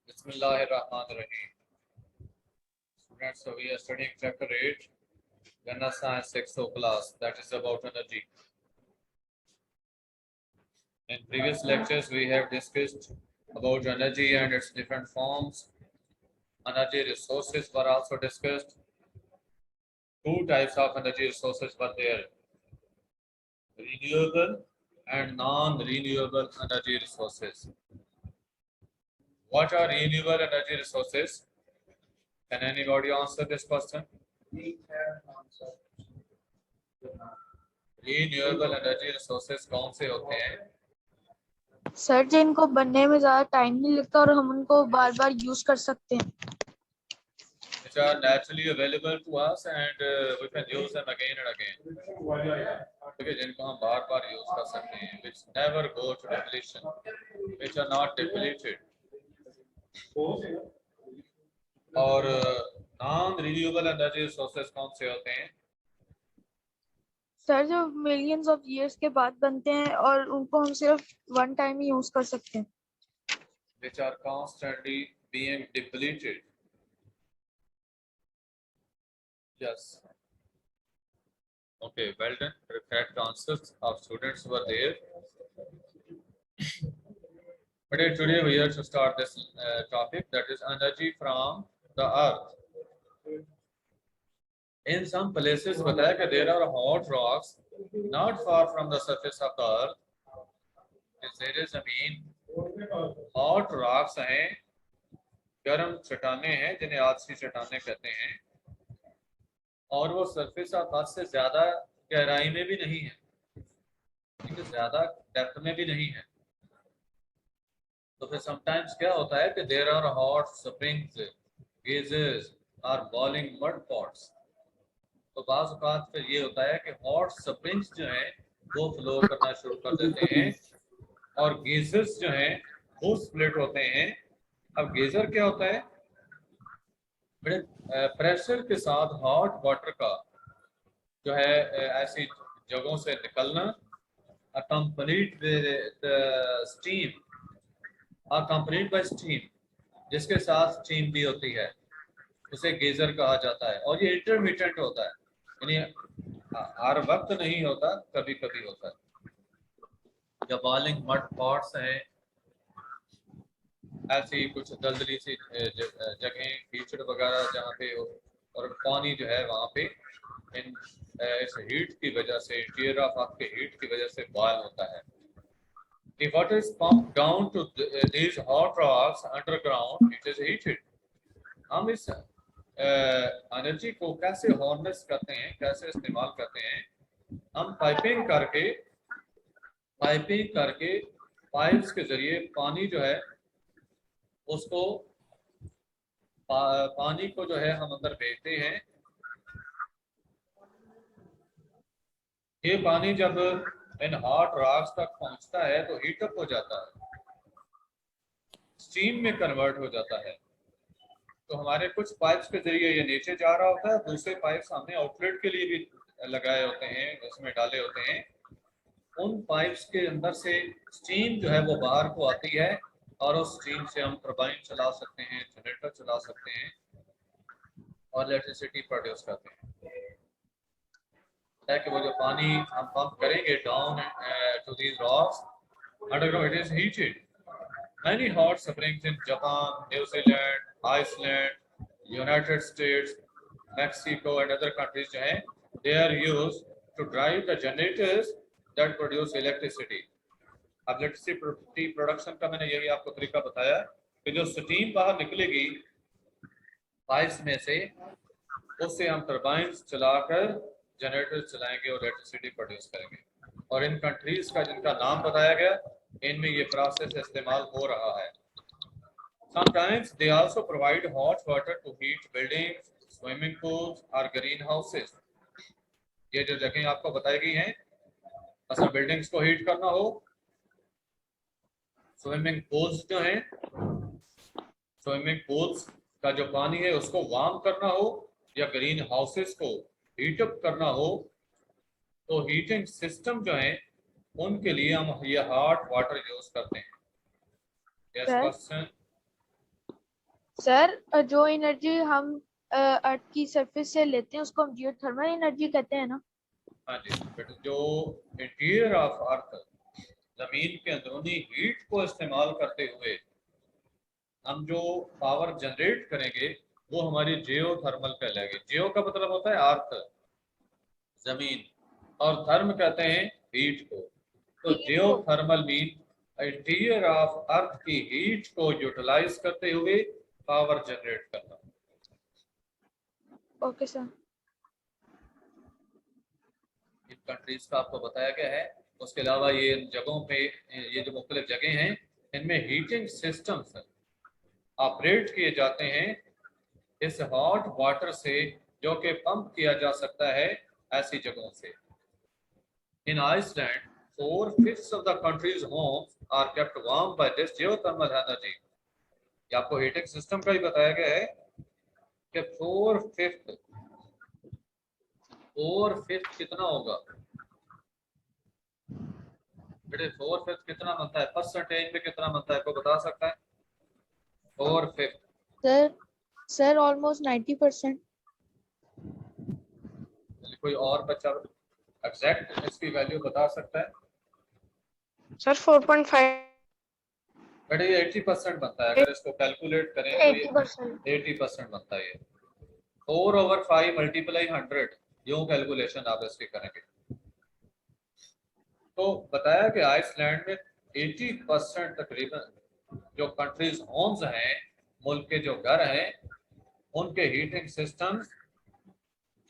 Bismillahirrahmanirrahim. Students, so we are studying chapter 8, Ghana Science 6th class, that is about energy. In previous lectures, we have discussed about energy and its different forms. Energy resources were also discussed. Two types of energy resources were there: renewable and non-renewable energy resources. What are renewable energy resources? Can anybody answer this question? Renewable energy resources कौन से होते हैं? Sir जिनको बनने में ज्यादा time नहीं लगता और हम उनको बार बार यूज कर सकते हैं. Which are naturally available to us and we can use them again and again. Okay, जिनको हम बार बार यूज कर सकते हैं, which never go to depletion, which are not depleted. और नॉन रिन्यूएबल एनर्जी रिसोर्सेज कौन से होते हैं? सर जो मिलियंस ऑफ इयर्स के बाद बनते हैं और उनको हम सिर्फ वन टाइम ही यूज कर सकते हैं. Which are constantly being depleted. Yes. Okay, well done. Correct answers of students were there. But today we are to start this topic, that is energy from the earth. In some places बताया कि there are hot rocks not far from the surface of the earth. ज़ेरे ज़मीन hot rocks हैं, गर्म चट्टानें हैं जिन्हें आदसी चट्टानें कहते हैं, और वो सरफेस ऑफ अर्थ से ज्यादा गहराई में भी नहीं है, ठीक है, ज्यादा डेप्थ में भी नहीं है. तो फिर समटाइम्स क्या होता है कि देयर आर हॉट स्प्रिंग्स, गेजेस और बॉइलिंग मड पॉट्स. तो बाज़ औक़ात फिर ये होता है कि हॉट स्प्रिंग्स जो हैं वो फ्लो करना शुरू कर देते हैं और गेजर्स जो हैं वो स्प्लिट होते हैं. अब गेजर क्या होता है? बड़े प्रेशर के साथ हॉट वाटर का जो है ऐसी जगहों से निकलना, accompanied with steam, accompanied by steam, जिसके साथ स्टीम भी होती है, उसे गेजर कहा जाता है. और ये इंटरमिटेंट होता है, यानी हर वक्त नहीं होता, कभी कभी होता है. जब बॉइलिंग मड पॉट्स हैं, ऐसी कुछ दलदली सी जगह, कीचड़ वगैरह जहाँ पे और पानी जो है वहाँ पे इस हीट की वजह से, टीयर ऑफ अर्थ के हीट की वजह से बॉयल होता है. The water is pumped down to these hot rocks underground. It is heated. हम इस एनर्जी को कैसे हार्नेस करते हैं, कैसे इस्तेमाल करते हैं? हम पाइपिंग करके पाइप्स के जरिए पानी जो है उसको पानी को जो है हम अंदर भेजते हैं. ये पानी जब इन हॉट रॉक्स तक पहुंचता है तो हीट अप हो जाता है, स्टीम में कन्वर्ट हो जाता है. तो हमारे कुछ पाइप्स के जरिए ये नीचे जा रहा होता है, दूसरे पाइप्स हमने आउटलेट के लिए भी लगाए होते हैं, उसमें डाले होते हैं. उन पाइप्स के अंदर से स्टीम जो है वो बाहर को आती है और उस स्टीम से हम टरबाइन चला सकते हैं, जनरेटर चला सकते हैं और इलेक्ट्रिसिटी प्रोड्यूस करते हैं. कि वो जो पानी हम पंप करेंगे down to these rocks underground, it is heated. Many hot springs in Japan, New Zealand, Iceland, United States, Mexico and other countries जो हैं, they are used to drive the generators that produce electricity. अब electricity production का मैंने यही आपको तरीका बताया कि जो स्टीम बाहर निकलेगी पाइप्स में से, उससे हम टरबाइंस चलाकर जनरेटर चलाएंगे और इलेक्ट्रिसिटी प्रोड्यूस करेंगे. और इन कंट्रीज का जिनका नाम बताया गया, इनमें ये प्रोसेस इस्तेमाल हो रहा है. Sometimes they also provide hot water to heat buildings, swimming pools or greenhouses. ये जो जगह आपको बताई गई हैं, असल बिल्डिंग्स को हीट करना हो, स्विमिंग पूल्स जो हैं, स्विमिंग पूल्स का जो पानी है उसको वार्म करना हो, या ग्रीन हाउसेस को हीट अप करना हो, तो हीटिंग सिस्टम जो है उनके लिए हम ये हॉट वाटर यूज करते हैं. Yes question. सर जो एनर्जी हम अर्थ की सरफेस से लेते हैं उसको हम जियोथर्मल एनर्जी कहते हैं ना। हाँ जी, बट जो इंटीरियर ऑफ अर्थ, जमीन के अंदरूनी हीट को इस्तेमाल करते हुए हम जो पावर जनरेट करेंगे वो हमारी जियोथर्मल कहलाएगी। जियो का मतलब होता है अर्थ, जमीन, और थर्म कहते हैं हीट को। तो geothermal mean interior of earth की हीट को यूटिलाइज करते हुए पावर जनरेट करना। Okay sir. इन कंट्रीज का आपको बताया गया है। उसके अलावा ये इन जगहों पे, ये जो मुख्तलिफ जगह हैं, इनमें हीटिंग सिस्टम्स ऑपरेट किए जाते हैं इस हॉट वाटर से, जो कि पंप किया जा सकता है ऐसी जगहों से। In Iceland 4/5 of the country's homes are kept warm by this geothermal energy। ये आपको हीटिंग सिस्टम का ही बताया गया है कि 4/5 कितना होगा बेटे? 4/5 कितना बनता है? परसेंटेज में कितना बनता है, कोई बता सकता है? 4/5 सर ऑलमोस्ट 90%। कोई और बच्चा एग्जैक्ट इसकी वैल्यू बता सकता है? सर 4.5। बेटे ये 80% बनता है, अगर इसको कैलकुलेट करें तो ये 80%। 80% बनता है। ये 4/5 मल्टीप्लाई 100, यूं कैलकुलेशन आप इसकी करेंगे। तो बताया कि आइसलैंड में 80% तकरीबन जो कंट्रीज होम्स हैं, मुल्क के जो घर हैं, उनके हीटिंग सिस्टम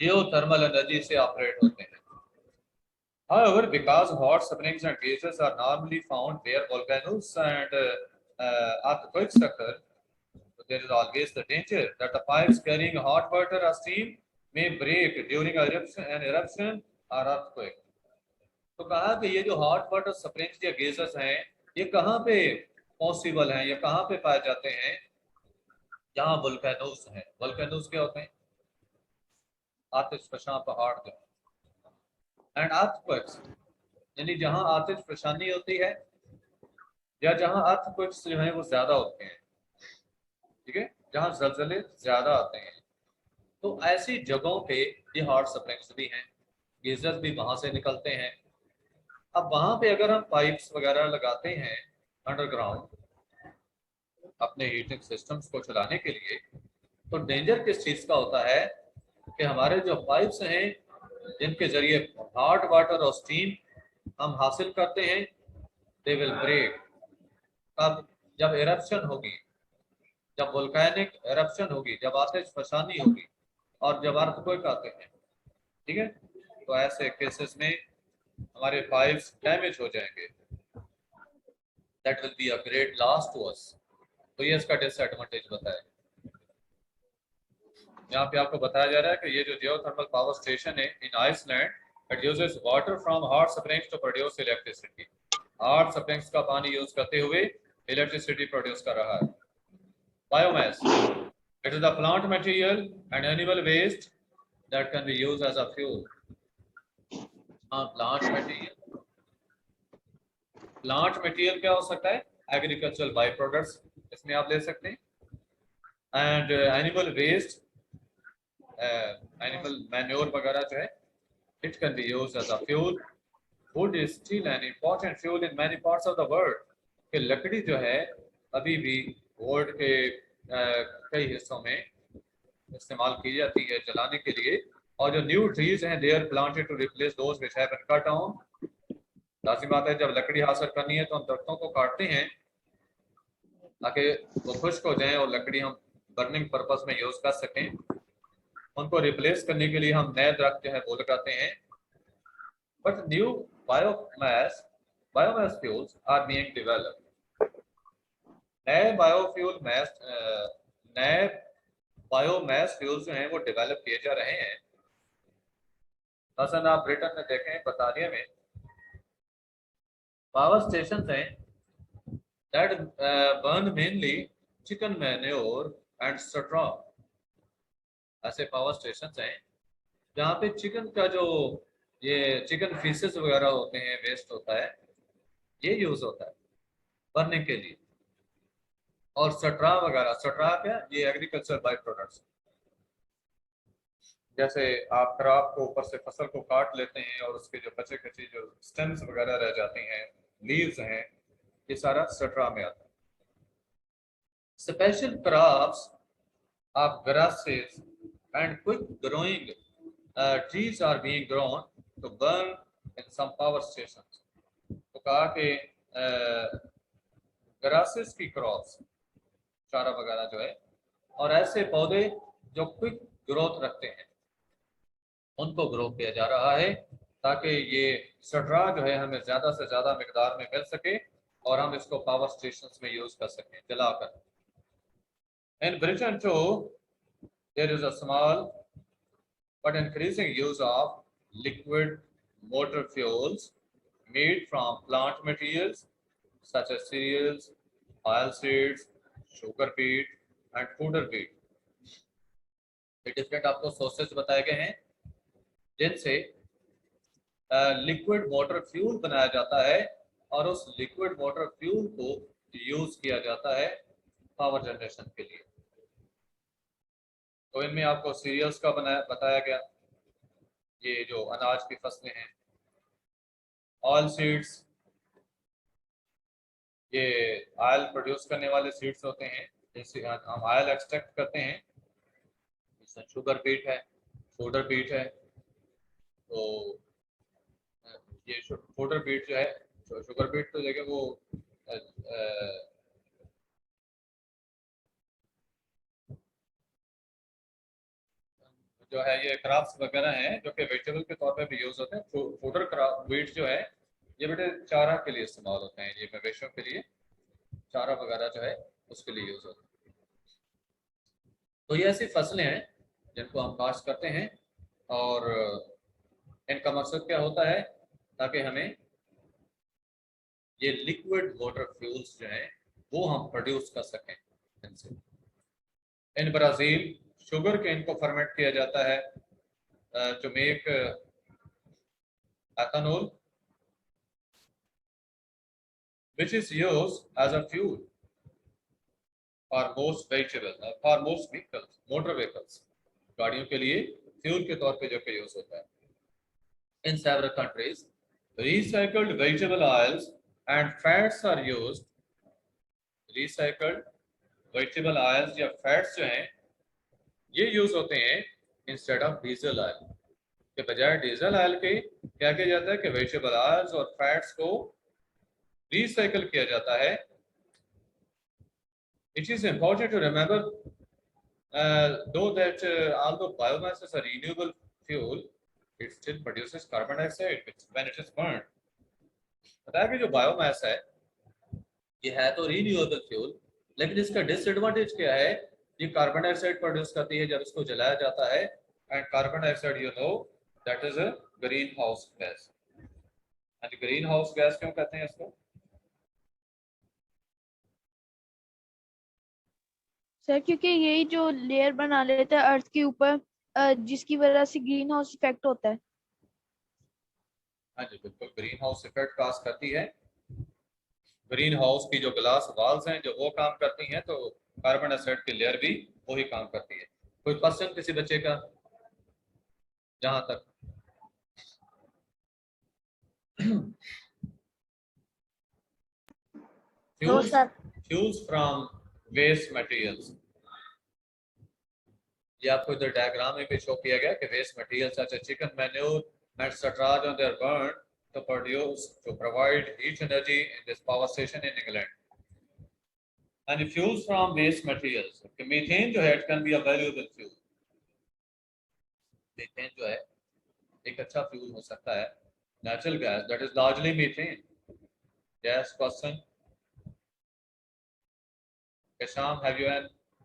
जियोथर्मल एनर्जी से ऑपरेट होते हैं। However, because hot springs and geysers are normally found where volcanoes and earthquakes occur, so there is always the danger that the pipes carrying hot water or steam may break during eruption or earthquake। तो कहा कि ये जो hot water springs या gazers हैं, ये कहाँ पे पॉसिबल हैं, ये कहाँ पे पाए जाते हैं? जहाँ वोल्केनोस हैं। वोल्केनोस क्या होते हैं? आतिशफशां पहाड़ जो, एंड अर्थक्वेक्स, यानी जहाँ आतिश फशानी होती है या जहाँ अर्थक्वेक्स जो है वो ज्यादा होते हैं, ठीक है, जहाँ जलजले ज्यादा आते हैं। तो ऐसी जगहों पे ये हॉट स्प्रिंग्स भी हैं, गेजर्स भी वहां से निकलते हैं। अब वहां पे अगर हम पाइप्स वगैरह लगाते हैं अंडरग्राउंड अपने हीटिंग सिस्टम्स को चलाने के लिए, तो डेंजर किस चीज का होता है कि हमारे जो पाइप्स हैं जिनके जरिए हॉट वाटर और स्टीम हम हासिल करते हैं, दे विल ब्रेक। कब? जब एरप्शन होगी, जब वोल्केनिक एरप्शन होगी, जब आतिशफशानी होगी और जब अर्थक्वेक आते हैं, ठीक है। तो ऐसे केसेस में हमारे पाइप्स डैमेज हो जाएंगे, that will be a great loss to us. तो ये इसका डिसएडवांटेज बताया। यहाँ पे आपको बताया जा रहा है कि ये जो जियोथर्मल पावर स्टेशन है in Iceland, it uses water from hot springs to produce electricity. Hot springs का पानी यूज करते हुए इलेक्ट्रिसिटी प्रोड्यूस कर रहा है। Biomass, it is the plant material and animal waste that can be used as a fuel. हाँ, plant material. Plant material क्या हो सकता है? एग्रीकल्चरल बाई प्रोडक्ट्स इसमें आप ले सकते हैं, and animal waste, animal manure वगैरह जो है, it can be used as a fuel. Wood is still an important fuel in many parts of the world. कि लकड़ी जो है अभी भी वर्ल्ड के कई हिस्सों में इस्तेमाल की जाती है जलाने के लिए। और जो न्यू ट्रीज हैं they are planted to replace those which have been cut down. लाजिम बात है, जब लकड़ी हासिल करनी है तो हम दरख्तों को काटते हैं ताकि वो खुश्क हो जाएं और लकड़ी हम बर्निंग पर्पस में यूज कर सकें। उनको रिप्लेस करने के लिए हम नए दरख्त जो है वो लगाते हैं। But new biomass biomass fuels are being developed. नए बायोफ्यूल मैस नए बायोमास फ्यूल्स जो हैं वो डेवलप किए जा रहे हैं। मसलन आप ब्रिटेन में देखें, बर्तानिया में पावर स्टेशन हैं that burn mainly chicken manure and straw। ऐसे पावर स्टेशन हैं जहाँ पे चिकन का जो ये चिकन फीसेस वगैरह होते हैं, वेस्ट होता है, ये यूज होता है बर्निंग के लिए। और स्ट्रा वगैरह, स्ट्रा क्या, ये एग्रीकल्चर बाई प्रोडक्ट्स। जैसे आप क्रॉप को ऊपर से फसल को काट लेते हैं और उसके जो बचे कचे जो स्टेम्स वगैरह रह जाती हैं, लीव्स हैं, ये सारा स्ट्रा में आता है। Special crops of grasses and quick growing trees are being grown to burn in some power stations। तो कहा कि ग्रासेस की क्रॉप्स, चारा वगैरह जो है, और ऐसे पौधे जो क्विक ग्रोथ रखते हैं उनको ग्रो किया जा रहा है ताकि ये स्ट्रा जो है हमें ज्यादा से ज्यादा मिकदार में मिल सके और हम इसको पावर स्टेशंस में यूज कर सकें जलाकर। In Britain too there is a small but increasing use of liquid motor fuels made from plant materials such as cereals, oilseeds, sugar beet and fodder beet। ये डिफरेंट आपको sources बताए गए हैं जिनसे लिक्विड मोटर फ्यूल बनाया जाता है और उस लिक्विड मोटर फ्यूल को यूज किया जाता है पावर जनरेशन के लिए। तो इनमें आपको सीरियल्स का बताया गया, ये जो अनाज की फसलें हैं, ऑयल सीड्स, ये ऑयल प्रोड्यूस करने वाले सीड्स होते हैं, जैसे हम ऑयल एक्सट्रैक्ट करते हैं, जैसे शुगर बीट है, फोडर बीट है। तो ये फोडर बीट जो है, शुगर बीट तो देखिए वो जो है ये क्रॉप्स वगैरह हैं जो कि वेजिटेबल के तौर पे भी यूज होते हैं। फोडर बीट जो है ये बेटे चारा के लिए इस्तेमाल होते हैं, ये मवेशियों के लिए चारा वगैरह जो है उसके लिए यूज होता है। तो ये ऐसी फसलें हैं जिनको हम काश्त करते हैं और इनका मकसद क्या होता है, ताकि हमें ये लिक्विड वाटर फ्यूल्स जो हैं वो हम प्रोड्यूस कर सकें इनसे। इन ब्राज़ील शुगर केन को फर्मेंट किया जाता है to make ethanol which is used as a fuel for most vehicles, motor vehicles, गाड़ियों के लिए फ्यूल के तौर पे जो कि यूज होता है। In several countries, recycled vegetable oils and fats are used। recycled vegetable oils या fats जो हैं ये यूज होते हैं इंस्टेड ऑफ डीजल ऑयल के बजाय। डीजल ऑयल के क्या किया जाता है कि वेजिटेबल ऑयल्स और फैट्स को रिसाइकल किया जाता है। It is important to remember though that although biomass is a renewable fuel, it still produces carbon dioxide when it is burned। बताया कि जो बायोमास है ये है तो रिन्यूएबल फ्यूल, लेकिन इसका डिसएडवांटेज क्या है, ये कार्बन डाइऑक्साइड प्रोड्यूस करती है जब इसको जलाया जाता है। And carbon dioxide you know that is a green house gas. And green house gas क्यों कहते हैं इसको? सर क्योंकि यही जो लेयर बना लेता है अर्थ के ऊपर, जिसकी वजह से ग्रीन हाउस इफेक्ट होता है। हाँ जी बिल्कुल, ग्रीन हाउस इफेक्ट काज करती है। ग्रीन हाउस की जो ग्लास वॉल्स हैं जो वो काम करती हैं, तो कार्बन डाइऑक्साइड की लेयर भी वही काम करती है। कोई क्वेश्चन किसी बच्चे का? जहां तक फ्यूल्स फ्रॉम वेस्ट मटेरियल्स, ये आपको इधर डायग्राम में भी शो किया गया कि waste material such as chicken manure and straws on there burn to produce to provide heat energy in this power station in England। and fuels from waste materials, methane जो है it can be a valuable fuel। Methane जो है एक अच्छा fuel हो सकता है। Natural gas that is largely methane. yes question Kasham, have you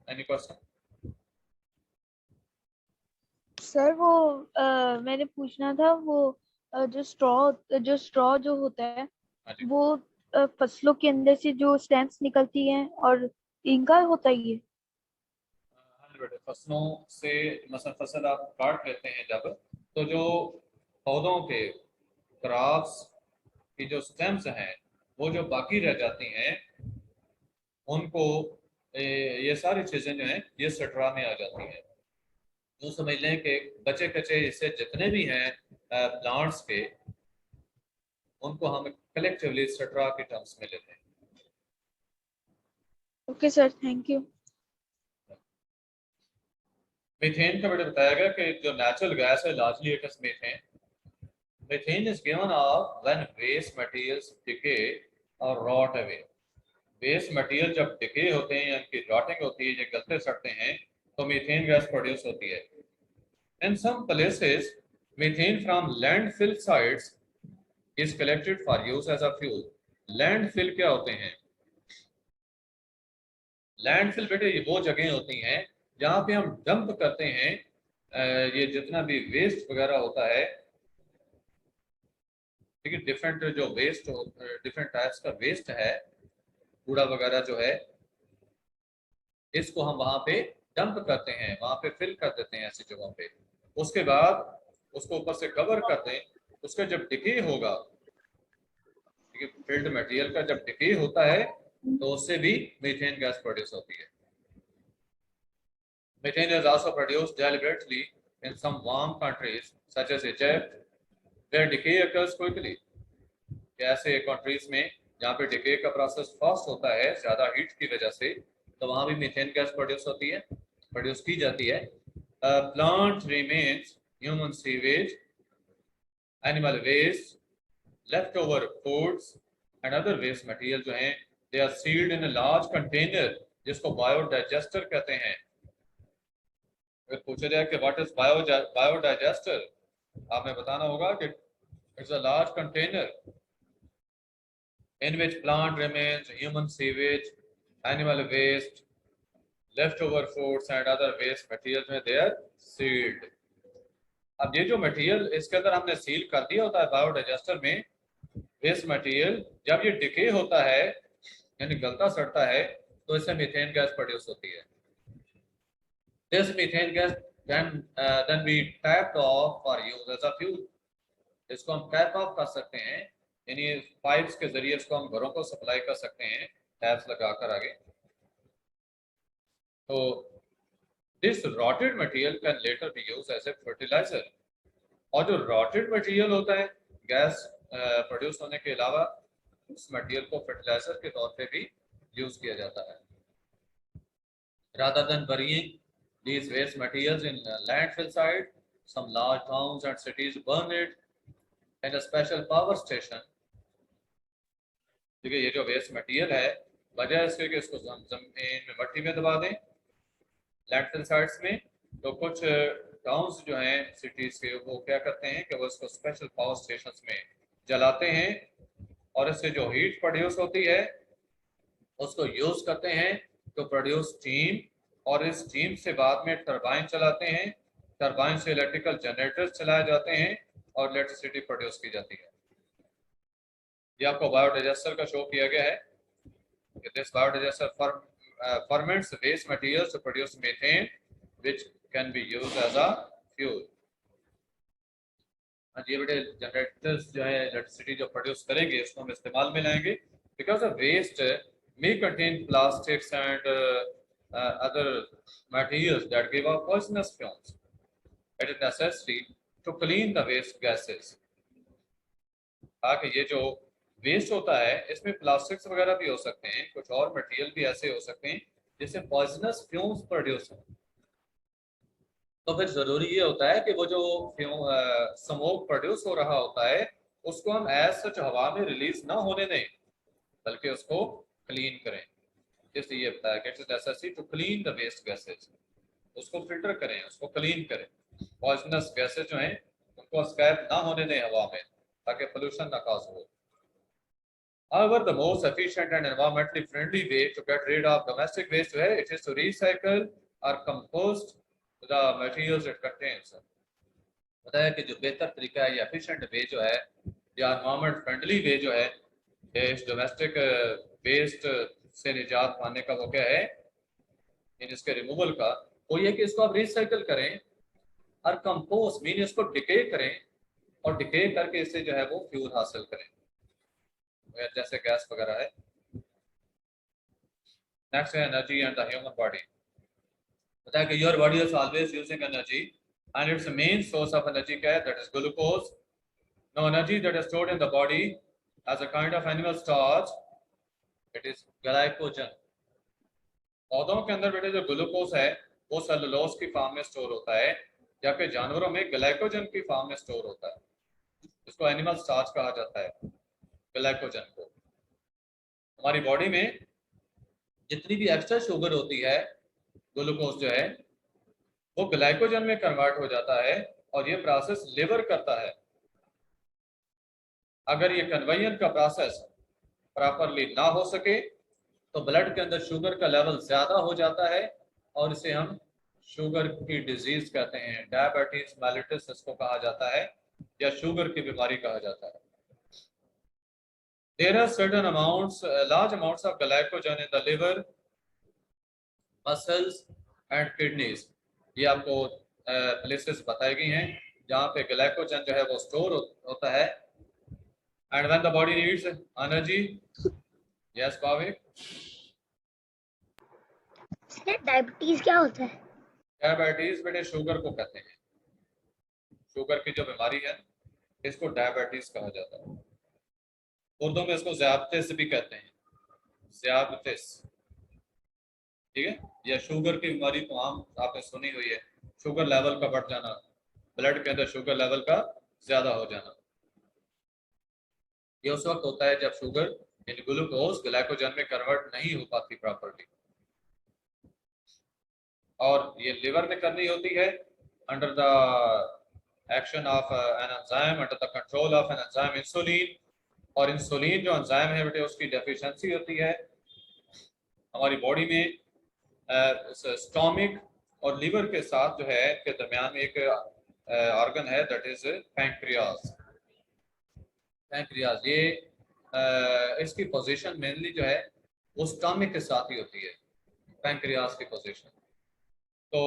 any question? Sir वो मैंने पूछना था वो जो स्ट्रॉ जो होता है हाँ जी। वो फसलों के अंदर से जो स्टेम्स निकलती हैं और इनका होता है ये? फसलों से मसलन फसल आप काट लेते हैं जब, तो जो पौधों के क्रॉप्स की जो स्टेम्स हैं वो जो बाकी रह जाती हैं उनको ये सारी चीजें जो हैं ये स्ट्रा में आ जाती हैं। यूँ समझ लें कि बचे कचे हिस्से जितने भी हैं प्लांट्स के, उनको हम कलेक्टिवली स्ट्रा के टर्म्स में लेते हैं। Okay sir, thank you. Methane का मैंने बताया गया कि जो नेचुरल गैस है largely it is methane. Methane is given off when waste materials decay और रॉट अवे। वेस्ट मटेरियल जब डिके होते हैं या इनकी रॉटिंग होती है, ये गलते सड़ते हैं, तो मीथेन गैस प्रोड्यूस होती है। In some places methane from landfill sites is collected for use as a fuel. Landfill क्या होते हैं? लैंडफिल बेटे ये वो जगह होती हैं जहाँ पे हम डंप करते हैं ये जितना भी वेस्ट वगैरह होता है, ठीक है, डिफरेंट जो वेस्ट डिफरेंट टाइप्स का वेस्ट है, कूड़ा वगैरह जो है, इसको हम वहां पे डंप करते हैं, वहां पे फिल कर देते हैं ऐसी जगहों पे। उसके बाद उसको ऊपर से कवर कर दें, उसका जब डिके होगा, ठीक है, फिल्ड मटेरियल का जब डिके होता है तो उससे भी मीथेन गैस प्रोड्यूस होती है। Methane is also produced deliberately in some warm countries such as Egypt, where decay occurs quickly. ऐसे कंट्रीज में जहाँ पे डिके का प्रोसेस फास्ट होता है ज्यादा हीट की वजह से, तो वहां भी मीथेन गैस प्रोड्यूस की जाती है। Plant remains, human sewage, animal waste, left over foods and other waste material जो हैं, they are sealed in a large container, जिसको बायोडाइजेस्टर कहते हैं। अगर पूछा जाए कि व्हाट इज बायोडाइजेस्टर, आपने बताना होगा कि it's a large container in which plant remains, human sewage, animal waste, leftover foods and other waste materials में they are sealed। अब ये जो मटेरियल इसके अंदर हमने सील कर दिया होता है बायोडाइजेस्टर में, वेस्ट मटेरियल जब ये डिके होता है यानी गलता सड़ता है, तो इससे मीथेन गैस प्रोड्यूस होती है। This methane gas then be tapped off for use as a fuel। इसको हम टैप ऑफ कर सकते हैं, यानी पाइप्स के जरिए इसको हम घरों को सप्लाई कर सकते हैं, टैप्स लगाकर आगे। तो this rotted material can later be used as a fertiliser. और जो रॉटेड मटेरियल होता है गैस प्रोड्यूस होने के अलावा, उस मटेरियल को फर्टिलाइजर के तौर पे भी यूज किया जाता है। rather than burying these waste materials in landfill site, some large towns and cities burn it in a special power station। ठीक है, ये जो वेस्ट मटेरियल है, वजह इसके कि इसको जमीन में मट्टी में दबा दें लैंडफिल साइट्स में, तो कुछ टाउन्स जो हैं सिटीज के, वो क्या करते हैं कि वो इसको स्पेशल पावर स्टेशंस में जलाते हैं, और इससे जो हीट प्रोड्यूस होती है उसको यूज करते हैं तो प्रोड्यूस स्टीम, और इस स्टीम से बाद में टरबाइन चलाते हैं, टरबाइन से इलेक्ट्रिकल जनरेटर्स चलाए जाते हैं और इलेक्ट्रिसिटी प्रोड्यूस की जाती है। ये आपको बायोडाइजेस्टर का शो किया गया है कि this biodigester ferments waste materials to produce methane which can be used as a fuel। ये बड़े जनरेटर्स जो है इलेक्ट्रिसिटी जो प्रोड्यूस करेंगे इसको हम इस्तेमाल में लाएंगे, because of waste may contain plastics and other materials that give off poisonous fumes। It is necessary to clean the waste gases। ताकि ये जो वेस्ट होता है इसमें प्लास्टिक्स वगैरह भी हो सकते हैं, कुछ और मटेरियल भी ऐसे हो सकते हैं जिससे पॉइजनस फ्यूम्स प्रोड्यूस हो। तो फिर जरूरी ये होता है कि वो जो स्मोक प्रोड्यूस हो रहा होता है उसको हम एज सच हवा में रिलीज ना होने दें, बल्कि उसको क्लीन करें। जैसे ये बताया कि it's necessary to clean the waste gases, उसको फिल्टर करें, उसको क्लीन करें, पॉइजनस गैसेज जो हैं उनको एस्केप ना होने दें हवा में, ताकि पोल्यूशन ना कॉज हो। However, the most efficient and environmentally friendly way to get rid of domestic waste है, it is to recycle or compost the materials it contains। बताया कि जो बेहतर तरीका है या एफिशिएंट वे जो है या एनवायरमेंट फ्रेंडली वे जो है इस डोमेस्टिक वेस्ट से निजात पाने का, वो क्या है इन इसके रिमूवल का, वो ये कि इसको आप रिसाइकल करें और कंपोस्ट मीन इसको डिके करें, और डिके करके इससे जो है वो फ्यूल हासिल करें, जैसे गैस वगैरह है। नेक्स्ट है energy and the human body. पता है कि your body is always using energy and its main source of energy क्या है? That is glucose. No energy that is stored in the body as a kind of animal starch, it is glycogen. पौधों के अंदर बेटे जो glucose है वो cellulose की फॉर्म में स्टोर होता है, जबकि जानवरों में ग्लाइकोजन की फॉर्म में स्टोर होता है। इसको एनिमल स्टार्च कहा जाता है, ग्लाइकोजन को। हमारी बॉडी में जितनी भी एक्स्ट्रा शुगर होती है, ग्लूकोज जो है वो ग्लाइकोजन में कन्वर्ट हो जाता है और ये प्रोसेस लिवर करता है। अगर ये कन्वर्जन का प्रोसेस प्रॉपरली ना हो सके तो ब्लड के अंदर शुगर का लेवल ज्यादा हो जाता है और इसे हम शुगर की डिजीज कहते हैं, डायबिटीज मेलिटस इसको कहा जाता है या शुगर की बीमारी कहा जाता है। There are certain amounts, large amounts of glycogen in the liver, muscles and kidneys. ये आपको प्लेसेस बताई गई हैं जहाँ पे ग्लाइकोजन जो है वो स्टोर होता है। And when the body needs energy, yes, Bhavik. Diabetes क्या होता है? डायबिटीज बेटे शुगर को कहते हैं। शुगर की जो बीमारी है इसको डायबिटीज कहा जाता है। उर्दू में इसको ज़ियाबतिस भी कहते हैं, ज़ियाबतिस, ठीक है। या शुगर की बीमारी तो आम आपने सुनी हुई है, शुगर लेवल का बढ़ जाना, ब्लड के अंदर शुगर लेवल का ज्यादा हो जाना। ये उस वक्त होता है जब शुगर इन ग्लूकोज ग्लाइकोजन में कन्वर्ट नहीं हो पाती प्रॉपर्ली, और ये लिवर में करनी होती है under the action of an enzyme, under the control of an enzyme insulin. और इंसुलिन जो एंजाइम है बेटे उसकी डेफिशिएंसी होती है हमारी बॉडी में। स्टोमिक और लिवर के साथ जो है के दरमियान में एक ऑर्गन है दैट इज पैंक्रियाज। पैंक्रियाज ये इसकी पोजीशन मेनली जो है वो स्टोमिक के साथ ही होती है, पैंक्रियाज की पोजीशन। तो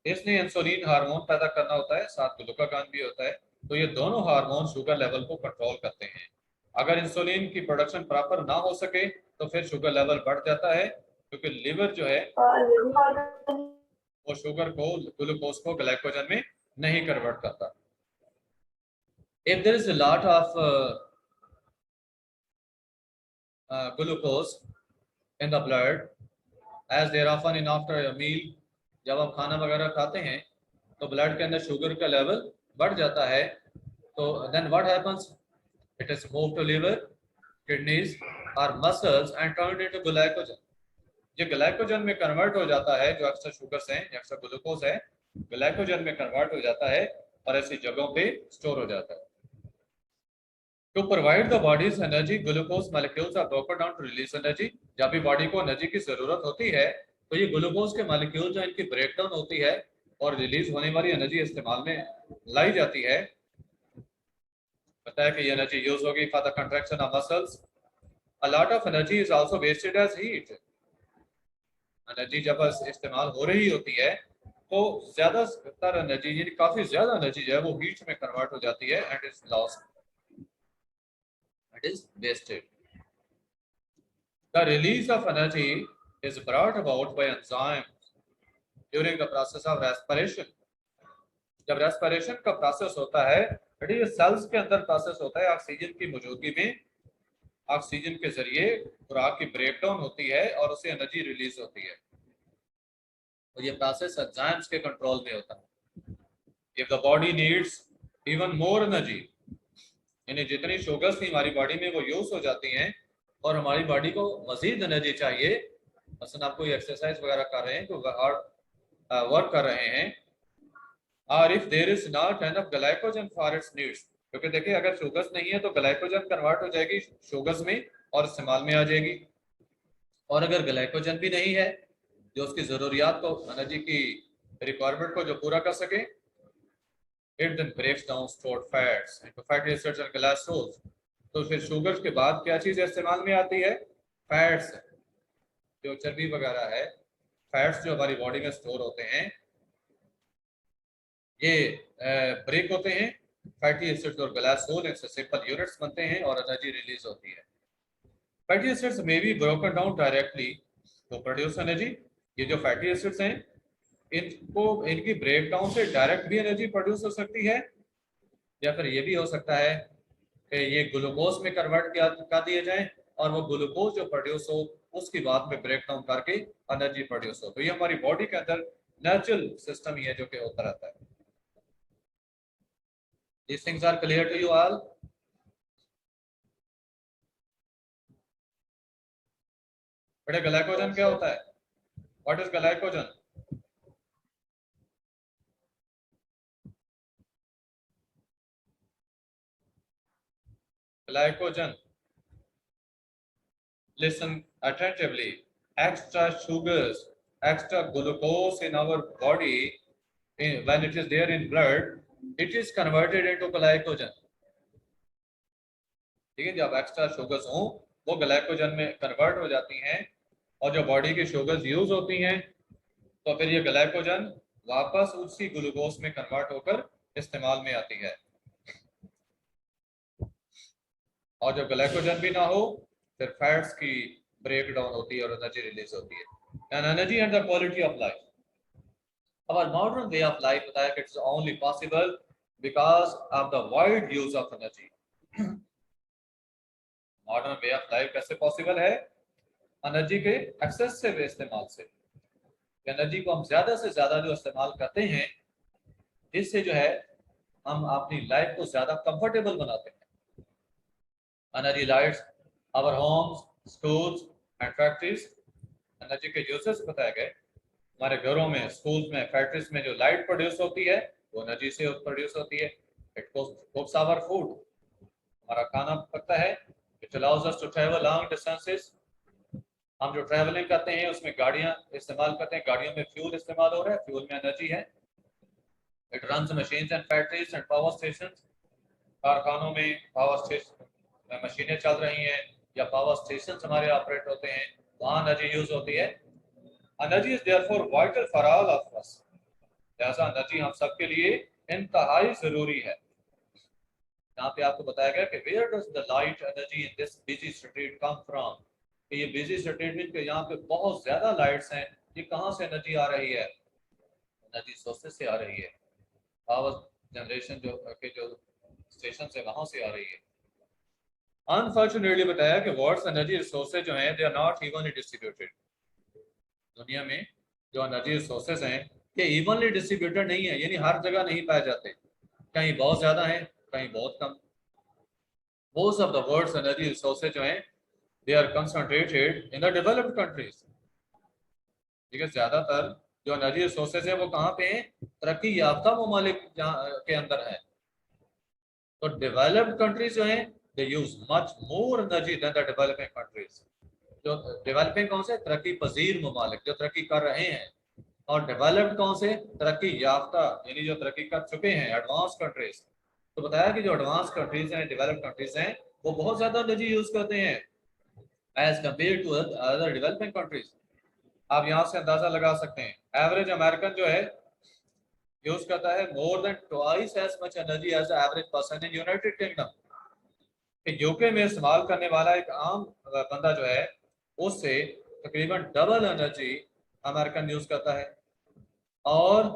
इसने इंसुलिन हार्मोन पैदा करना होता है, साथ ग्लूकागॉन भी होता है। तो ये दोनों हार्मोन शुगर लेवल को कंट्रोल करते हैं। अगर इंसुलिन की प्रोडक्शन प्रॉपर ना हो सके तो फिर शुगर लेवल बढ़ जाता है, क्योंकि लिवर जो है वो शुगर को, ग्लूकोज को ग्लाइकोजन में नहीं कन्वर्ट करता। If there is a lot of glucose in the blood as there often in after a meal, जब हम खाना वगैरह खाते हैं तो ब्लड के अंदर शुगर का लेवल बढ़ जाता है। तो then what happens? It is move to liver, kidneys और muscles and turn into glycogen. ये ग्लाइकोजन में कन्वर्ट हो जाता है, जो एक्स्ट्रा शुगर्स हैं, एक्स्ट्रा ग्लूकोज है, ग्लाइकोजन में कन्वर्ट हो जाता है और ऐसी जगहों पे स्टोर हो जाता है। To provide the body's energy, glucose molecules are broken down to release energy. जब भी बॉडी को एनर्जी की जरूरत होती है तो ये ग्लूकोज के मॉलिक्यूल जो इनकी ब्रेकडाउन होती है और रिलीज होने वाली एनर्जी इस्तेमाल में लाई जाती है। पता है कि ये एनर्जी यूज होगी for the contraction of muscles. A lot of energy is also wasted as heat. Energy जब इस्तेमाल हो रही होती है तो ज्यादातर एनर्जी, यानी काफी ज्यादा एनर्जी जो है वो हीट में कन्वर्ट हो जाती है and is lost, it is wasted. The release of energy is brought about by enzymes during the process of respiration. जब रेस्पिरेशन का प्रोसेस होता है, ये सेल्स के अंदर प्रोसेस होता है, ऑक्सीजन की मौजूदगी में ऑक्सीजन के जरिए खुराक की ब्रेकडाउन होती है और उसे एनर्जी रिलीज होती है, और ये प्रोसेस एंजाइम्स के कंट्रोल में होता है। If the body needs even more energy, यानी जितनी शुगर्स थी हमारी बॉडी में वो यूज हो जाती हैं और हमारी बॉडी को मजीद एनर्जी चाहिए, मसलन आप कोई एक्सरसाइज वगैरह कर रहे हैं, कोई हार्ड वर्क कर रहे हैं, और if there is not enough glycogen for its needs, क्योंकि देखिए अगर शुगर्स नहीं है तो ग्लाइकोजन कन्वर्ट हो जाएगी शुगर्स में और इस्तेमाल में आ जाएगी, और अगर ग्लाइकोजन भी नहीं है जो उसकी जरूरियात को, एनर्जी की रिक्वायरमेंट को जो पूरा कर सके, it then breaks down stored fats into fatty acids and glycols. तो फिर शुगर्स के बाद क्या चीज इस्तेमाल में आती है? फैट्स, जो चर्बी वगैरह है, फैट्स जो हमारी बॉडी में स्टोर होते हैं, ये ब्रेक होते हैं, फैटी एसिड्स और ग्लाइकोल इनसे सिंपल यूनिट्स बनते हैं और एनर्जी रिलीज होती है। Fatty acids may be broken down directly to produce energy. ये जो फैटी एसिड्स हैं इनको इनकी ब्रेक डाउन से डायरेक्ट भी एनर्जी प्रोड्यूस हो सकती है, या फिर ये भी हो सकता है कि ये ग्लूकोज में कन्वर्ट कर दिए जाए और वो ग्लूकोज जो प्रोड्यूस हो उसकी बाद में ब्रेक डाउन करके एनर्जी प्रोड्यूस हो। तो ये हमारी बॉडी के अंदर नेचुरल सिस्टम ही है जो कि होता रहता है। These things are clear to you all? बेटा ग्लाइकोजन क्या होता है? What is glycogen? Glycogen. Listen attentively. Extra sugars, extra glucose in our body, when it is there in blood, it is converted into glycogen. ठीक है, जब extra sugars हों वो glycogen में कन्वर्ट हो जाती हैं और जो बॉडी की शुगर्स यूज होती हैं तो फिर ये ग्लाइकोजन वापस उसी ग्लूकोज में कन्वर्ट होकर इस्तेमाल में आती है। और जब ग्लाइकोजन भी ना हो फिर फैट्स की ब्रेक डाउन होती है और एनर्जी रिलीज होती है। And energy and the quality of life, our modern way of life बताया कि it's only possible because of the wide use of energy. Modern way of life कैसे possible है? Energy के एक्सेसिव इस्तेमाल से। Energy को हम ज्यादा से ज्यादा जो इस्तेमाल करते हैं इससे जो है हम अपनी लाइफ को ज्यादा कंफर्टेबल बनाते हैं। Energy lights our homes, schools and factories. Energy के यूजेस बताए गए। हमारे घरों में, स्कूल्स में, फैक्ट्रीज में जो लाइट प्रोड्यूस होती है वो एनर्जी से प्रोड्यूस होती है। इट कुक्स आवर फूड, हमारा खाना पकता है। It allows us to travel long distances. हम जो ट्रैवलिंग करते हैं उसमें गाड़ियां इस्तेमाल करते हैं, गाड़ियों में फ्यूल इस्तेमाल हो रहा है, फ्यूल में एनर्जी है। It runs machines and factories and power stations. कारखानों में पावर स्टेशन मशीनें चल रही हैं या पावर स्टेशन हमारे ऑपरेट होते हैं, वहाँ एनर्जी यूज होती है। Energy is therefore vital for all of us. जैसा एनर्जी हम सबके लिए इंतहाई जरूरी है। यहाँ पे आपको बताया गया कि where does the light energy in this busy street come from. कि ये बिजी स्ट्रीट में यहाँ पे बहुत ज्यादा लाइट्स हैं, ये कहाँ से एनर्जी आ रही है? एनर्जी सोर्सेस से आ रही है। पावर जनरेशन जो स्टेशन से वहां से आ रही है। अनफॉर्चुनेटली बताया कि वर्ल्ड्स एनर्जी रिसोर्सेज जो हैं they are not evenly distributed. दुनिया में जो एनर्जी रिसोर्सेज हैं ये इवनली डिस्ट्रीब्यूटेड नहीं है, यानी हर जगह नहीं पाए जाते। कहीं बहुत ज्यादा हैं, कहीं बहुत कम। Most of the world's energy resources जो हैं they are concentrated in the developed countries. ठीक है, ज्यादातर जो एनर्जी रिसोर्सेज है वो कहाँ पे हैं? तरक्की याफ्ता ममालिक के अंदर है। तो डेवलप्ड कंट्रीज जो हैं they use much more energy than the developing countries. जो डेवलपिंग कौन से? तरक्की पजीर ममालिक जो तरक्की कर रहे हैं। और डेवलप्ड कौन से? तरक्की याफ्ता, यानी जो तरक्की कर चुके हैं, एडवांस कंट्रीज। तो बताया कि जो एडवांस कंट्रीज हैं, डेवलप्ड कंट्रीज हैं, वो बहुत ज्यादा एनर्जी यूज करते हैं as compare to other developing countries. आप यहाँ से अंदाजा लगा सकते हैं एवरेज अमेरिकन जो है यूज करता है more than twice as much energy as the average person in United Kingdom. UK में इस्तेमाल करने वाला एक आम बंदा जो है उससे तकरीबन डबल एनर्जी अमेरिकन यूज करता है। और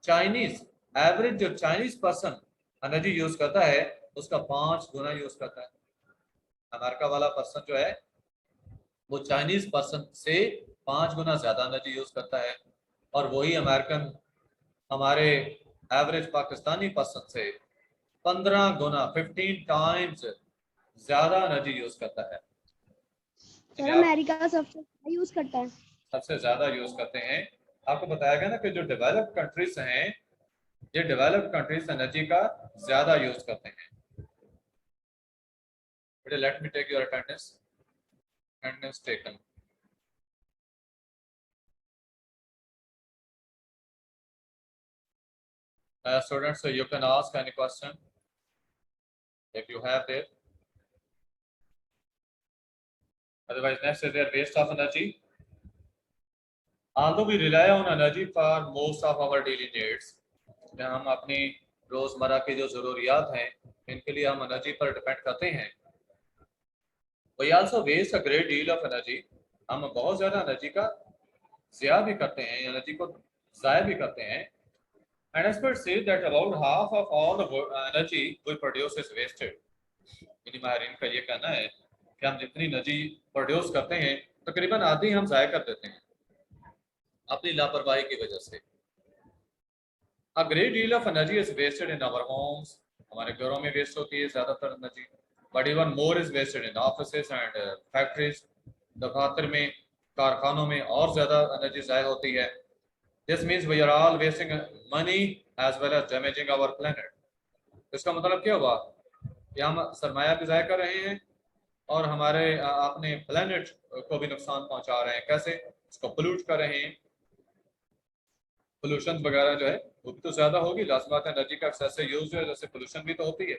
चाइनीज एवरेज जो चाइनीज पर्सन एनर्जी यूज करता है उसका 5 गुना यूज करता है। अमेरिका वाला पर्सन जो है वो चाइनीज पर्सन से 5 गुना ज्यादा एनर्जी यूज करता है। और वही अमेरिकन हमारे एवरेज पाकिस्तानी पर्सन से 15 गुना 15 टाइम्स ज्यादा एनर्जी यूज करता है। सर अमेरिका सबसे ज्यादा यूज करता है। सबसे ज्यादा यूज करते हैं। आपको बताया गया ना कि जो डेवलप्ड कंट्रीज हैं ये डेवलप्ड कंट्रीज एनर्जी का ज्यादा यूज करते हैं। Let me take your attendance taken. Students, so you can ask any question if you have it. Otherwise, next is their waste of energy. Although we rely on energy for most of our daily needs, हम अपनी रोजमर्रा की जो जरूरियात हैं इनके लिए हम एनर्जी पर डिपेंड करते हैं। We also waste a great deal of energy हम बहुत ज़्यादा एनर्जी का ज़िया भी करते हैं, एनर्जी को ज़ाया भी करते हैं। And experts say that about half of all the energy we produce is wasted. यानी माहिरीन का ये कहना है कि हम जितनी एनर्जी प्रोड्यूस करते हैं तकरीबन आधी हम ज़ाया कर देते हैं अपनी लापरवाही की वजह से। A great deal of energy is wasted in our homes. हमारे घरों में वेस्ट होती है ज़्यादातर energy, but even more is wasted in offices and factories. दफातर में, कारखानों में और ज़्यादा एनर्जी ज़ाया होती है। This means we are all wasting money as well as damaging our planet. इसका मतलब क्या हुआ कि हम सरमाया भी ज़ाया कर रहे हैं और हमारे अपने प्लेनेट को भी नुकसान पहुंचा रहे हैं। कैसे? इसको पोल्यूट कर रहे हैं। पोल्यूशन वगैरह जो है वो भी तो ज़्यादा होगी, लाज़िम बात है एनर्जी का एक्सेसिव यूज है, जैसे पोल्यूशन भी तो होती है।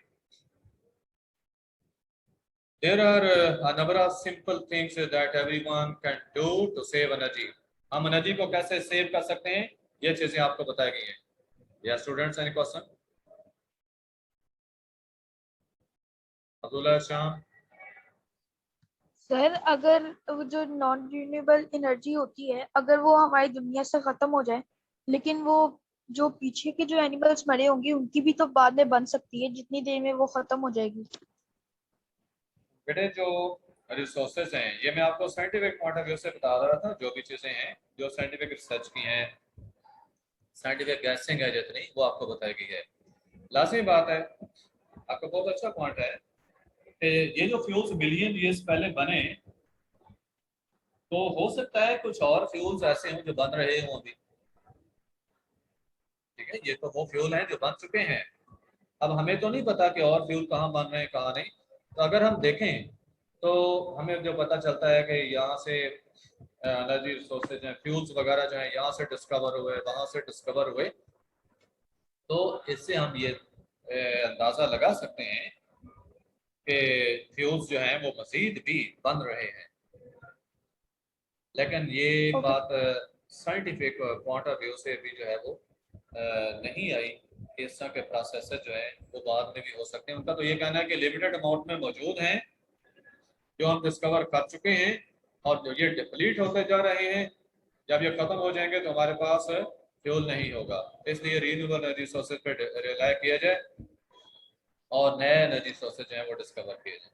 There are a number of simple things that everyone can do to save energy. हम एनर्जी को कैसे सेव कर सकते हैं, ये चीजें आपको बताई गई हैं। या स्टूडेंट्स, एनी क्वेश्चन? अब्दुल्ला शाम। सर अगर वो जो नॉन रिन्यूएबल एनर्जी होती है, अगर वो हमारी दुनिया से खत्म हो जाए, लेकिन वो जो पीछे के जो एनिमल्स मरे होंगे उनकी भी तो बाद में बन सकती है, जितनी देर में वो खत्म हो जाएगी। बेटे जो रिसोर्सेज हैं ये मैं आपको साइंटिफिक पॉइंट ऑफ व्यू से बता रहा था, जो भी चीजें हैं जो साइंटिफिक रिसर्च की हैं, साइंटिफिक गैसिंग है जितनी, वो आपको बताई गई है। लाजमी बात है, आपका बहुत अच्छा पॉइंट है कि ये जो फ्यूल्स मिलियन ईयर्स पहले बने, तो हो सकता है कुछ और फ्यूल्स ऐसे हों जो बन रहे हों अभी। ठीक है, ये तो वो फ्यूल हैं जो बन चुके हैं, अब हमें तो नहीं पता कि और फ्यूल कहाँ बन रहे हैं कहाँ नहीं। तो अगर हम देखें तो हमें जो पता चलता है कि यहाँ से एनर्जी रिसोर्सेज हैं, फ्यूल्स वगैरह जो है यहाँ से डिस्कवर हुए, वहाँ से डिस्कवर हुए, तो इससे हम ये अंदाज़ा लगा सकते हैं कि फ्यूल्स जो हैं वो मज़ीद भी बन रहे हैं। लेकिन ये बात साइंटिफिक पॉइंट ऑफ व्यू से भी जो है वो नहीं आई कि इस तरह के प्रोसेस जो है वो बाद में भी हो सकते हैं। उनका तो ये कहना है कि लिमिटेड अमाउंट में मौजूद हैं जो हम डिस्कवर कर चुके हैं, और जो ये डिप्लीट होते जा रहे हैं, जब ये खत्म हो जाएंगे तो हमारे पास फ्यूल नहीं होगा। इसलिए रीन्यूएबल एनर्जी सोर्सेज पे रिलाय किया जाए और नए एनर्जी सोर्सेज जो है वो डिस्कवर किए जाए।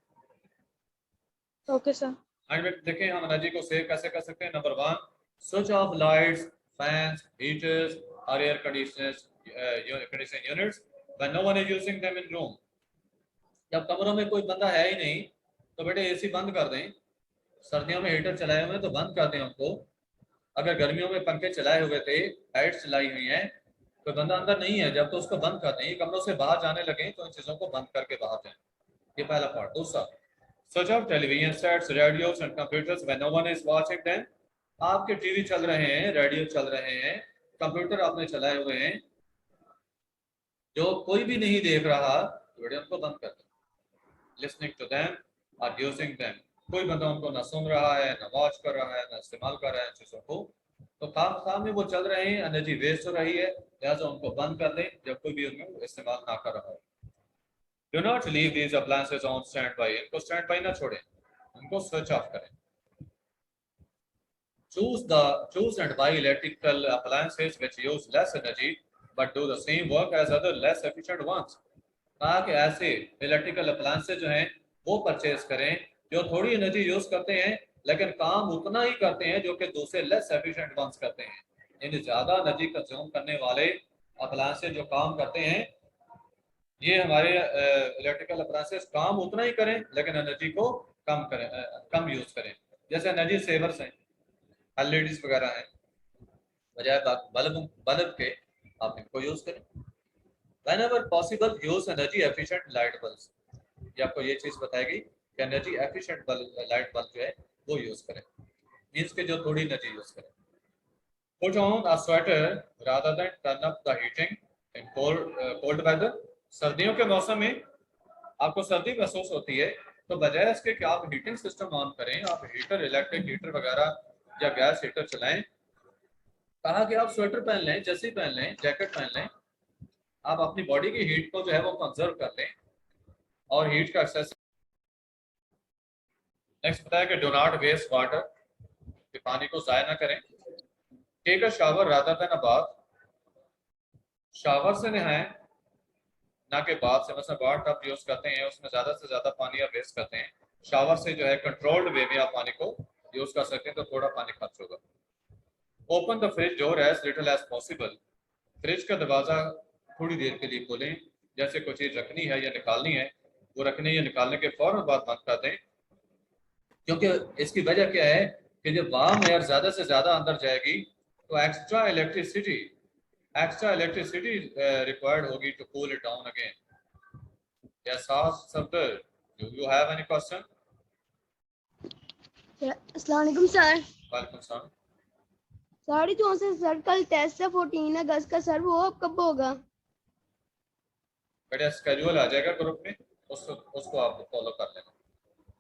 Okay sir. एंड देखें हम एनर्जी को सेव कैसे कर सकते हैं। Number 1, switch off lights, fans, heaters और air conditioning units when no one is using them in room. जब कमरों में कोई बंदा है ही नहीं तो बेटे एसी बंद कर दें। सर्दियों में हीटर चलाए हुए तो बंद कर दें उनको। अगर गर्मियों में पंखे चलाए हुए थे, लाइट्स चलाई हुई हैं, कोई बंदा अंदर नहीं है जब, तो उसको बंद कर दें। कमरों से बाहर जाने लगे तो इन चीज़ों को बंद करके बाहर जाएं। ये पहला पार्ट। दूसरा, switch off television sets, radios and computers when no one is watching them. आपके टीवी चल रहे हैं, रेडियो चल रहे हैं, कंप्यूटर आपने चलाए हुए हैं, जो कोई भी नहीं देख रहा, तो बेटे उनको बंद कर दें। लिसनिंग टू देम और यूजिंग देम, कोई बंदा उनको ना सुन रहा है, ना वॉच कर रहा है, ना इस्तेमाल कर रहा है चीज़ों को, तो काम में वो चल रहे हैं, एनर्जी वेस्ट हो रही है, लिहाजा उनको बंद कर दें जब कोई भी उनमें इस्तेमाल ना कर रहा है। Do not leave these appliances on stand by, इनको स्टैंड बाई ना छोड़ें, उनको स्विच ऑफ करें। choose and buy electrical appliances which use less energy but do the same work as other less efficient ones। कहा कि ऐसे electrical appliances जो हैं वो परचेज करें जो थोड़ी एनर्जी यूज करते हैं लेकिन काम उतना ही करते हैं जो कि दूसरे लेस एफिशिएंट वंस करते हैं। यानी ज्यादा एनर्जी कंज्यूम करने वाले अप्लायंसेस जो काम करते हैं, ये हमारे इलेक्ट्रिकल अप्लायंसेस काम उतना ही करें लेकिन एनर्जी को कम करें, कम यूज करें। जैसे एनर्जी सेवर्स हैं, एलईडीज वगैरह हैं, बजाय बल्ब के आप इनको यूज करें। Whenever possible use energy efficient light bulbs। ये आपको ये चीज बताएगी कि एनर्जी एफिशिएंट लाइट बल्ब जो है वो यूज करें, मींस के जो थोड़ी एनर्जी यूज करें। Put on a sweater rather than turn up the heating in cold weather। सर्दियों के मौसम में आपको सर्दी महसूस होती है, तो बजाय इसके कि आप हीटिंग सिस्टम ऑन करें, आप हीटर, इलेक्ट्रिक हीटर वगैरह या गैस हीटर चलाएं। कहा कि आप स्वेटर पहन लें, जैसे पहन लें, जैकेट पहन लें, आप अपनी बॉडी की हीट को जो है वो कंजर्व कर लें और हीट का एक्सेस। नेक्स्ट बताया कि डू नॉट वेस्ट वाटर। कि पानी को ज़ाया ना करें। Take a shower rather than a bath, shower से नहाएं ना कि बाथ से। मतलब बाथ टब यूज करते हैं उसमें ज्यादा से ज्यादा पानी आप वेस्ट करते हैं, शावर से जो है कंट्रोल्ड वे में आप पानी को यूज कर सकते हैं, तो थोड़ा पानी खर्च होगा। Open the fridge door as little as possible, fridge का दरवाजा थोड़ी देर के लिए खोलें, जैसे कोई चीज रखनी है या निकालनी है, वो रखने या निकालने के फौरन बाद बंद कर दें, क्योंकि इसकी वजह क्या है कि जब वार्म एयर ज्यादा से ज्यादा अंदर जाएगी तो एक्स्ट्रा इलेक्ट्रिसिटी रिक्वायर्ड होगी to cool it down again. Yes, Sabir, do you have any question? अस्सलाम वालेकुम सर। वालेकुम सलाम। सर जो से सर कल टेस्ट है 14 अगस्त का सर, वो अब कब होगा? बेटा स्केड्यूल आ जाएगा ग्रुप में, उसको आप फॉलो कर लेना।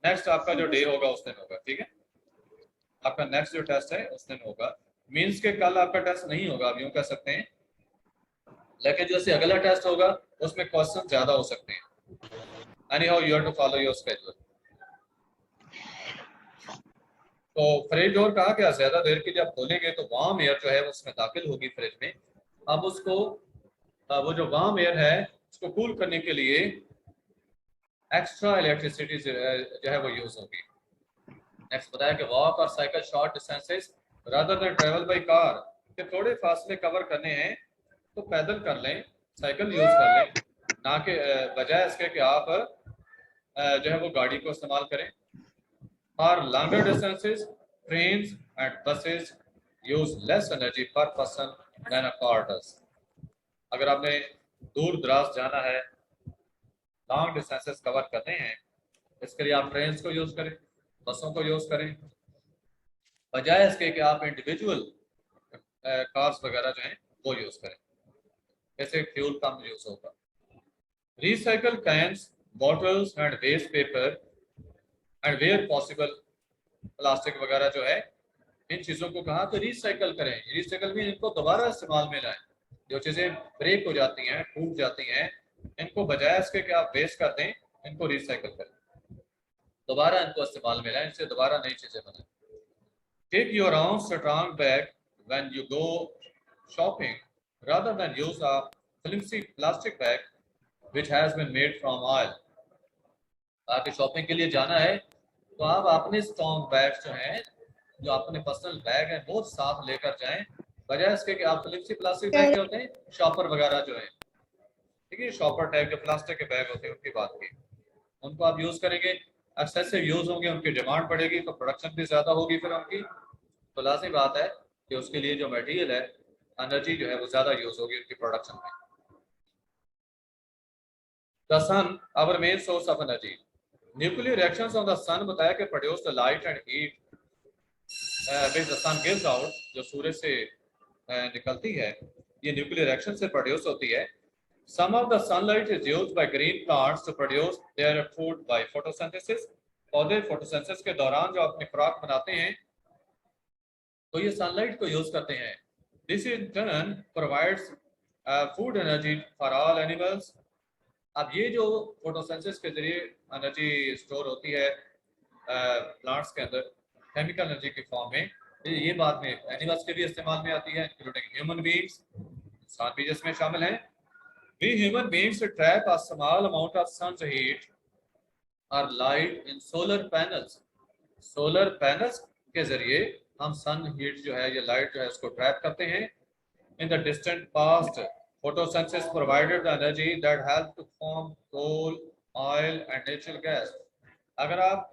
नेक्स्ट आपका जो डे होगा उस दिन होगा, ठीक है? आपका नेक्स्ट जो टेस्ट है उस दिन होगा। मींस के कल आपका टेस्ट नहीं होगा, आप यूं कह सकते हैं, लेकिन जैसे अगला टेस्ट होगा उसमें क्वेश्चन ज्यादा हो सकते हैं। Anyhow, you have to follow your schedule. तो फ्रिज डोर कहा गया ज्यादा देर के लिए आप खोलेंगे तो वार्म एयर जो है उसमें दाखिल होगी फ्रिज में। अब उसको वो जो वार्म एयर है उसको कूल करने के लिए एक्स्ट्रा इलेक्ट्रिसिटी जो है वो यूज होगी। नेक्स्ट बताया कि वॉक और cycle short distances rather than travel by car, कि थोड़े फासले कवर करने हैं तो पैदल कर लें, साइकिल यूज कर लें, ना कि बजाय इसके कि आप जो है वो गाड़ी को इस्तेमाल करें। और longer distances trains and buses use less energy per person than a car does. अगर आपने दूर दराज जाना है, लॉन्ग डिस्टेंसेस कवर करने हैं, इसके लिए आप ट्रेन को यूज करें, बसों को यूज करें, बजाय इसके कि आप इंडिविजुअल कार्स वगैरह जो हैं वो यूज करें, ऐसे फ्यूल कम यूज होगा। Recycle cans, bottles and waste paper and where possible, plastic वगैरह जो है इन चीजों को कहा तो रिसाइकल करें। रिसाइकल में इनको दोबारा इस्तेमाल में लाएं। जो चीजें ब्रेक हो जाती हैं, टूट जाती हैं, इनको बजाय इसके कि आप वेस्ट कर दें, इनको रिसाइकल करें, दोबारा इनको इस्तेमाल में लाएं, इनसे दोबारा नई चीजें बनाएं। Take your own strong bag when you go shopping rather than use a flimsy plastic bag which has been made from oil। आपके शॉपिंग के लिए जाना है तो आप अपने स्ट्रॉन्ग बैग जो हैं, जो अपने पर्सनल बैग हैं, वो साथ लेकर जाएं, बजाय इसके कि आप फ्लिप्सी प्लास्टिक बैग के होते हैं, शॉपर वगैरह जो है, ठीक है, शॉपर टाइप के प्लास्टिक के बैग होते हैं, उनकी बात की, उनको आप यूज करेंगे, एक्सेसिव यूज होंगे, उनकी डिमांड बढ़ेगी तो प्रोडक्शन भी ज्यादा होगी फिर उनकी, तो लाज़मी बात है कि उसके लिए जो मटेरियल है, एनर्जी जो है वो ज्यादा यूज होगी उनकी प्रोडक्शन में। The sun our main source of energy, nuclear reactions on the sun बताया कि produce the light and heat which the sun gives out, जो सूरज से निकलती है, ये न्यूक्लियर रिएक्शन से प्रोड्यूस होती है। Some of the sunlight is used by green plants to produce their food by photosynthesis। पौधे फोटोसिंथेसिस के दौरान जो अपनी खुराक बनाते हैं तो ये सनलाइट को यूज करते हैं। This in turn provides food energy for all animals। अब ये जो फोटोसिंथेसिस के जरिए एनर्जी स्टोर होती है प्लांट्स के अंदर केमिकल एनर्जी की फॉर्म में, ये बाद में एनिमल्स के भी इस्तेमाल में आती है, इंक्लूडिंग ह्यूमन बीइंग्स, इंसान भी जिसमें शामिल हैं। We human beings trap a small amount of sun's heat or light in solar panels। Solar panels के जरिए हम सन हीट जो है, ये लाइट जो है, इसको ट्रैप करते हैं। In the distant past, photosynthesis provided the energy that helped to form coal, oil and natural gas। अगर आप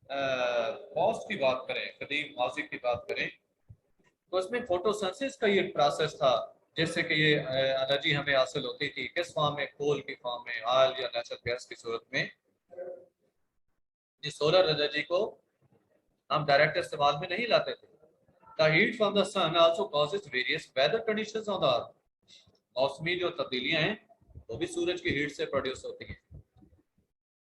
पास्ट की बात करें, कदीम माजी की बात करें, तो इसमें फोटोसिंथेसिस का ये प्रोसेस था जिससे कि ये एनर्जी हमें हासिल होती थी, किस फॉर्म में, कोल की फॉर्म में, ऑयल या नेचुरल गैस की सूरत में। इस सोलर एनर्जी को हम डायरेक्ट इस्तेमाल में नहीं लाते थे। The heat from the sun also causes various weather conditions on the earth। मौसमी जो तब्दीलियां हैं वो भी सूरज की हीट से प्रोड्यूस होती हैं।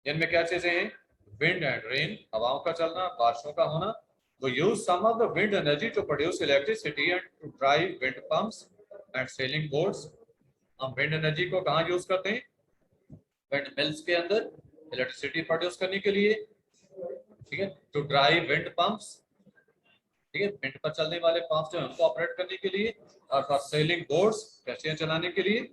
जिनमें क्या चीजें हैं, विंड एंड रेन, हवाओं का चलना, बारिशों का होना। We use some of the wind energy to produce electricity and to drive wind pumps and sailing boats। हम विंड एनर्जी को कहाँ यूज करते हैं, विंड मिल्स के अंदर इलेक्ट्रिसिटी प्रोड्यूस करने के लिए, ठीक है, टू ड्राइव विंड पंप्स, ठीक है, विंड पर चलने वाले पंप जो है उनको ऑपरेट करने के लिए, और फॉर सेलिंग बोट्स, कश्तियां चलाने के लिए।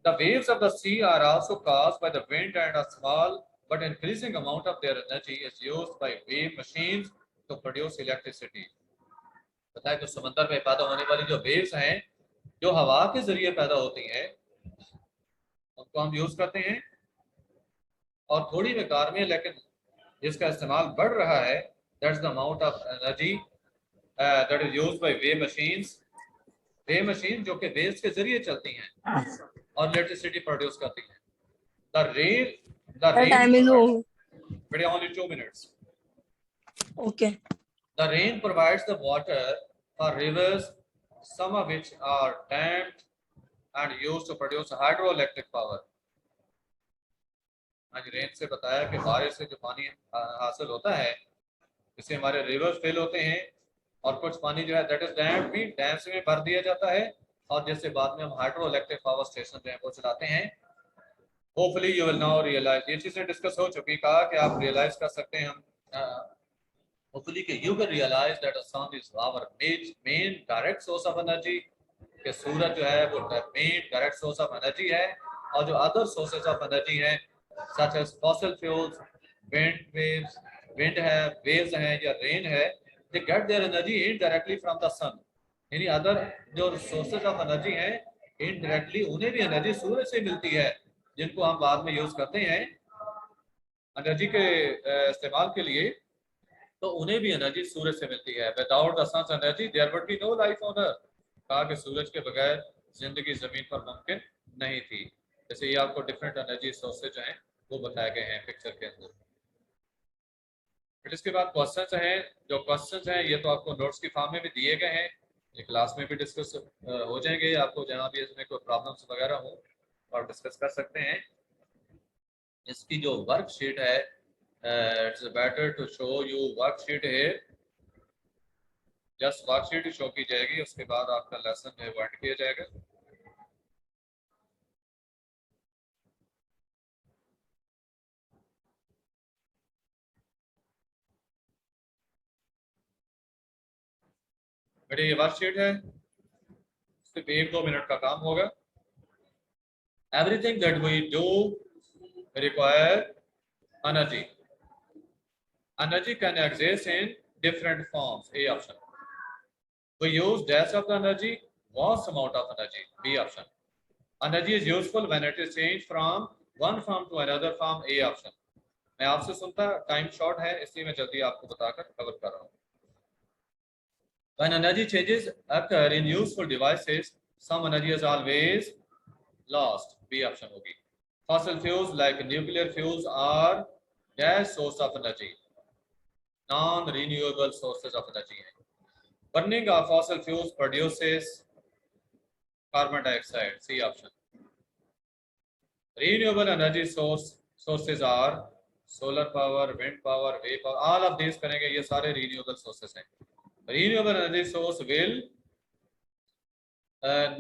The waves of the sea are also caused by the wind, and a small but increasing amount of their energy is used by wave machines to produce electricity. पता है, तो समंदर में पैदा होने वाली जो वेव्स हैं, जो हवा के जरिए पैदा होती हैं, उनको हम यूज करते हैं, और थोड़ी मिकदार में, लेकिन जिसका इस्तेमाल बढ़ रहा है, that's the amount of energy that is used by wave machines. Wave machine जो कि वेव्स के जरिए चलती हैं और इलेक्ट्रिसिटी प्रोड्यूस करती हैं। The time is over. Rain only 2 minutes. Okay. The rain provides the water for rivers, some of which are dammed and used to produce hydroelectric power. आज रेन से बताया कि बारिश से जो पानी हासिल होता है, इससे हमारे रिवर्स फेल होते हैं, और कुछ पानी जो है दैट इज डैम्ड, भी डैम्स में भर दिया जाता है, और जिससे बाद में हम हाइड्रो इलेक्ट्रिक पावर स्टेशन जो है वो चलाते हैं। Hopefully you will now realise, ये चीजें डिस्कस हो चुकी, कहा कि आप रियलाइज कर सकते हैं, हम होपफुली कि you can realise that sun is our main direct source of energy, कि सूरज जो है वो main direct source of energy है, और जो अदर सोर्सेज ऑफ एनर्जी हैं such as fossil fuels, wind है, वेव्स हैं, या रेन है, they get their energy indirectly from the sun. यानी अदर जो सोर्सेज ऑफ एनर्जी हैं, इनडायरेक्टली उन्हें भी एनर्जी सूरज से मिलती है, जिनको हम बाद में यूज करते हैं एनर्जी के इस्तेमाल के लिए, तो उन्हें भी एनर्जी सूरज से मिलती है। Without the sun's energy there would be no life on earth, कहा कि सूरज के बगैर जिंदगी जमीन पर मुमकिन नहीं थी। जैसे ये आपको डिफरेंट एनर्जी सोर्सेज जो हैं वो बताए गए हैं पिक्चर के अंदर। फिर इसके बाद क्वेश्चंस हैं, जो क्वेश्चंस हैं ये तो आपको नोट्स की फॉर्म में भी दिए गए हैं, ये क्लास में भी डिस्कस हो जाएंगे, आपको जहाँ भी इसमें कोई प्रॉब्लम्स वगैरह हो और डिस्कस कर सकते हैं। इसकी जो वर्कशीट है, it's better to show you worksheet है, जस्ट वर्कशीट ही शो की जाएगी, उसके बाद आपका लेसन जो है वर्ड किया जाएगा। बेटे ये वर्कशीट है, सिर्फ 1-2 मिनट का काम होगा। Everything that we do require energy. Energy can exist in different forms. A option. We use dash of the energy, vast amount of energy. B option. Energy is useful when it is changed from one form to another form. A option. मैं आपसे सुनता, time short है इसलिए मैं जल्दी आपको बताकर cover कर रहा हूँ। When energy changes occur in useful devices, some energy is always lost. B option होगी। Fossil fuels like nuclear fuels are gas source of energy. Non-renewable sources of energy हैं। Burning of fossil fuels produces carbon dioxide. C option. Renewable energy sources are solar power, wind power, wave power. All of these करेंगे, ये सारे renewable sources हैं। Renewable energy source will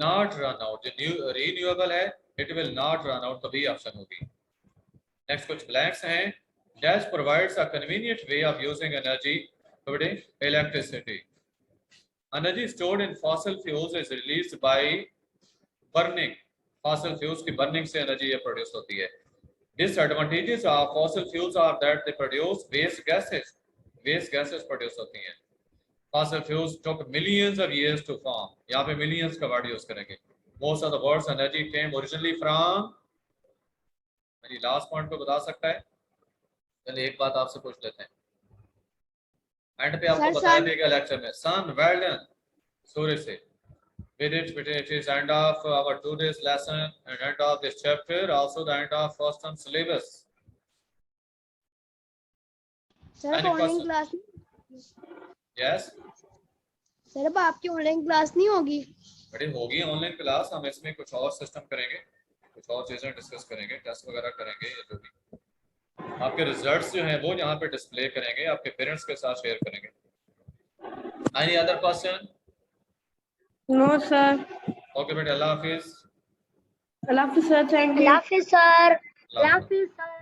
not run out. जो renewable है, it will not run out, तो B option होगी। Next कुछ blanks हैं। Dash provides a convenient way of using energy, including electricity. Energy stored in fossil fuels is released by burning. Fossil fuels की burning से energy ये produce होती है। Disadvantages of fossil fuels are that they produce waste gases. Waste gases produce होती हैं। Fossil fuels took millions of years to form. यहाँ पे millions का word use करेंगे। Most of the world's energy came originally from, मेरी last point को बता सकता है? चलिए एक बात आपसे पूछ लेते हैं। एंड पे आपको बताया देगा लेक्चर में। Sun, well done. सूर्य से। With it is end of our today's lesson and end of this chapter, also the end of first term syllabus. Sir Any online question? Class, Yes. Sir अब आपकी online class नहीं होगी? बड़ी होगी online class, हम इसमें कुछ और सिस्टम करेंगे, कुछ और चीजें डिस्कस करेंगे, टेस्ट वगैरह करेंगे, या जो भी आपके रिजल्ट्स जो हैं वो यहाँ पे डिस्प्ले करेंगे, आपके पेरेंट्स के साथ शेयर करेंगे। Any other question? No, sir. Okay बेटे, अल्लाह हाफिज। Allah Hafiz, sir. Thank you. Allah Hafiz sir. Allah Hafiz. Sir.